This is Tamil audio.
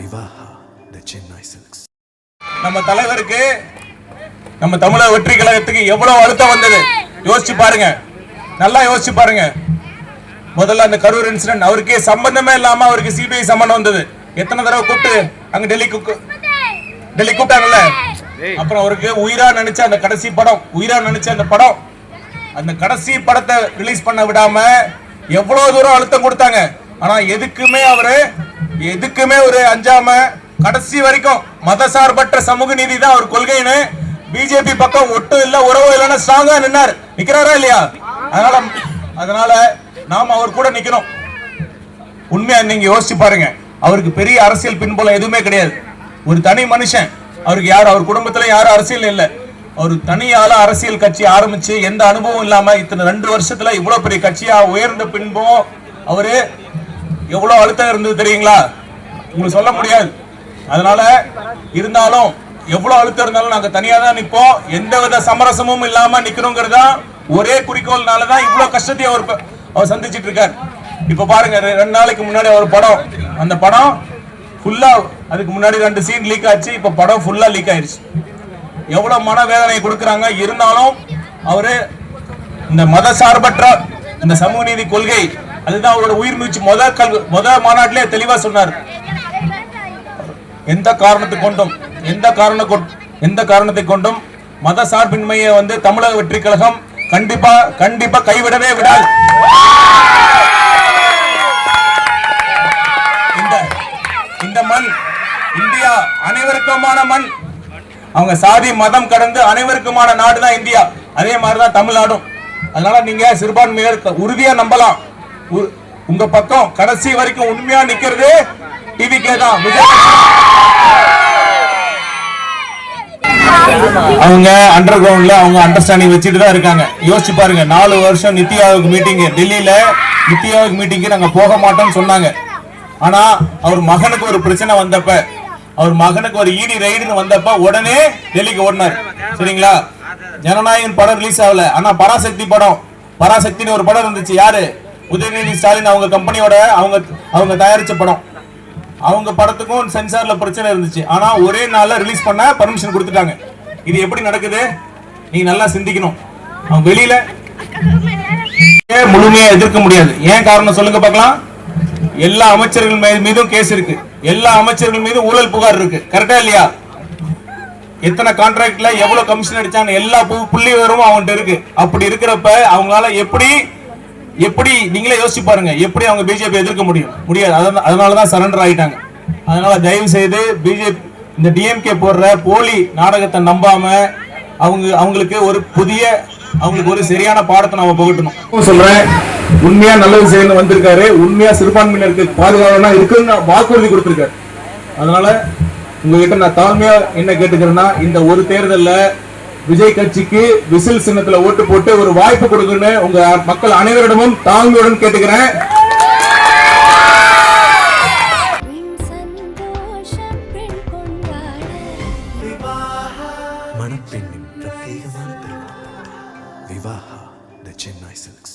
Vivaha, the Chennai Silks. நம்ம தலைவருக்கு நம்ம தமிழக வெற்றி கழகத்துக்கு எவ்வளவு அழுத்தம் வந்தது யோசிச்சு பாருங்க, நல்லா யோசிச்சு பாருங்க. முதல்ல அந்த கரூர் இன்சிடென்ட் அவருக்கே சம்பந்தமே இல்லாம அவருக்கு சிபிஐ சம்மன் வந்தது. எத்தனை தடவை கூப்பிட்டு அங்க டெல்லி கூப்பிட்டாங்கல்ல. அப்புறம் அவருக்கு உயிரா நினைச்ச அந்த கடைசி படம், அந்த கடைசி படத்தை ரிலீஸ் பண்ண விடாம எவ்வளவு தூரம் அழுத்தம் கொடுத்தாங்க. ஆனா எதுக்குமே ஒரு அஞ்சாம கடைசி வரைக்கும் மதசார்பற்ற சமூக நீதி தான் அவர் கொள்கைன்னு பிஜேபி பக்கம் ஒட்டும் இல்ல உறவு இல்லைன்னா ஸ்ட்ராங்கா நிக்கிறாரா இல்லையா? அதனால நாம் அவர் கூட நிக்கணும். உண்மையா நீங்க யோசிச்சு பாருங்க, அவருக்கு பெரிய அரசியல் பின்புலம் எதுவுமே கிடையாது. ஒரு தனி மனுஷன், அவருக்கு யாரும் அவர் குடும்பத்துல யாரும் அரசியல் இல்லை. ஒரு தனியால அரசியல் கட்சி ஆரம்பிச்சு எந்த அனுபவம் இல்லாம இத்தனை 2 வருஷத்துல இவ்வளவு பெரிய கட்சியா உயர்ந்த பின்பும் அவரு எவ்வளவு அழுத்தம் இருந்தது தெரியுங்களா? உங்களுக்கு சொல்ல முடியாது. அதனால இருந்தாலும் எவ்வளவு அழுத்தம் இருந்தாலும் நாங்க தனியா தான் நிற்போம். எந்தவித சமரசமும் இல்லாம நிக்கணுங்கிறதா ஒரே குறிக்கோள்னாலதான் இவ்வளவு கஷ்டத்தை அவர் சந்திச்சிட்டு இருக்காரு. இப்ப பாருங்க, 2 நாளைக்கு முன்னாடி ஒரு படம், அந்த படம் ஃபுல்லா, அதுக்கு முன்னாடி 2 சீன் லீக் ஆச்சு. இப்ப படம் ஃபுல்லா லீக் ஆயிருச்சு. எவ்வளவு மனவேதனை கொடுக்கறாங்க. இருந்தாலும் அவரு இந்த மத சார்பற்ற இந்த சமூக நீதி கொள்கை, அதுதான் அவரோட உயிர் மூச்சு. முதல் மாநாட்டிலே தெளிவா சொன்னார், எந்த காரணத்தை கொண்டும் மத சார்பின்மையை தமிழக வெற்றி கழகம் கண்டிப்பா கைவிடவே விடாது. இந்த மண் இந்தியா அனைவருக்குமான மண். அவங்க சாதி மதம் கடந்து அனைவருக்குமான நாடு தான் இந்தியா. அதே மாதிரிதான் தமிழ்நாடும். அதனால நீங்க சிறுபான்மையர் உறுதியா நம்பலாம். உங்க பக்கம் கடைசி வரைக்கும் உண்மையா நிக்கிறது டிவிகே தான். அவங்க அண்டர் கிரவுண்ட்ல அவங்க அண்டர்ஸ்டாண்டிங் வச்சுட்டு தான் இருக்காங்க. யோசிச்சு பாருங்க, 4 வருஷம் நித்தி ஆயோக் மீட்டிங், டெல்லியில நித்தி ஆயோக் மீட்டிங்கு நாங்க போக மாட்டோம்னு சொன்னாங்க. ஆனா அவர் மகனுக்கு ஒரு பிரச்சனை வந்தப்ப, அவர் மகனுக்கு ஒரு இடி ரைடுன்னு வந்தப்ப உடனே டெல்லிக்கு ஓடினார். சரிங்களா? ஜனநாயகன் படம் ரிலீஸ் ஆகல, ஆனா பராசக்தின்னு ஒரு படம் இருந்துச்சு. யாரு? உதயநிதி ஸ்டாலின் அவங்க கம்பெனியோட அவங்க தயாரிச்ச படம். அவங்க படத்துக்கும் சென்சார்ல பிரச்சனை இருந்துச்சு. ஆனா ஒரே நாள்ல ரிலீஸ் பண்ண பர்மிஷன் கொடுத்துட்டாங்க. இது எப்படி நடக்குது? நீங்க நல்லா சிந்திக்கணும். அவங்க வெளியில முழுமையா எதிர்க்க முடியாது. ஏன் காரணம் சொல்லுங்க பார்க்கலாம். எல்லா அமைச்சர்கள் மீதும் கேஸ் இருக்கு. எல்லா அமைச்சர்கள் மீதும் ஊழல் புகார் இருக்கு. கரெக்டா இல்லையா? எத்தனை கான்ட்ராக்ட்ல எவ்வளவு கமிஷன் அடிச்சாங்க எல்லா புள்ளி விவரமும் அவங்கள்ட்ட இருக்கு. அப்படி இருக்கிறப்ப அவங்களால எப்படி நீங்களே யோசிச்சு பாருங்க, எப்படி அவங்க பிஜேபி எதிர்க்க முடியாது. அதனாலதான் சரண்டர் ஆயிட்டாங்க. அதனால தயவு செய்து பிஜேபி இந்த டிஎம்கே போடுற போலி நாடகத்தை நம்பாம அவங்களுக்கு ஒரு சரியான பாடத்தை நாம புகட்டணும். சொல்றேன், உண்மையா நல்லது செய்யணும் வந்திருக்காரு. உண்மையா சிறுபான்மையினருக்கு பாதுகாவலனா இருக்குன்னு வாக்குறுதி கொடுத்திருக்காரு. அதனால உங்ககிட்ட நான் தாழ்மையா என்ன கேட்டுக்கிறேன்னா, இந்த ஒரு தேர்தல்ல விஜய் கட்சிக்கு விசில் சின்னத்துல ஓட்டு போட்டு ஒரு வாய்ப்பு கொடுக்குன்னு உங்க மக்கள் அனைவரிடமும் தாழ்மையுடன் கேட்டுக்கிறேன். மணப்பெண்ணின் பிரத்யேகமான திருமணம். Vivaha, the Chennai Silks.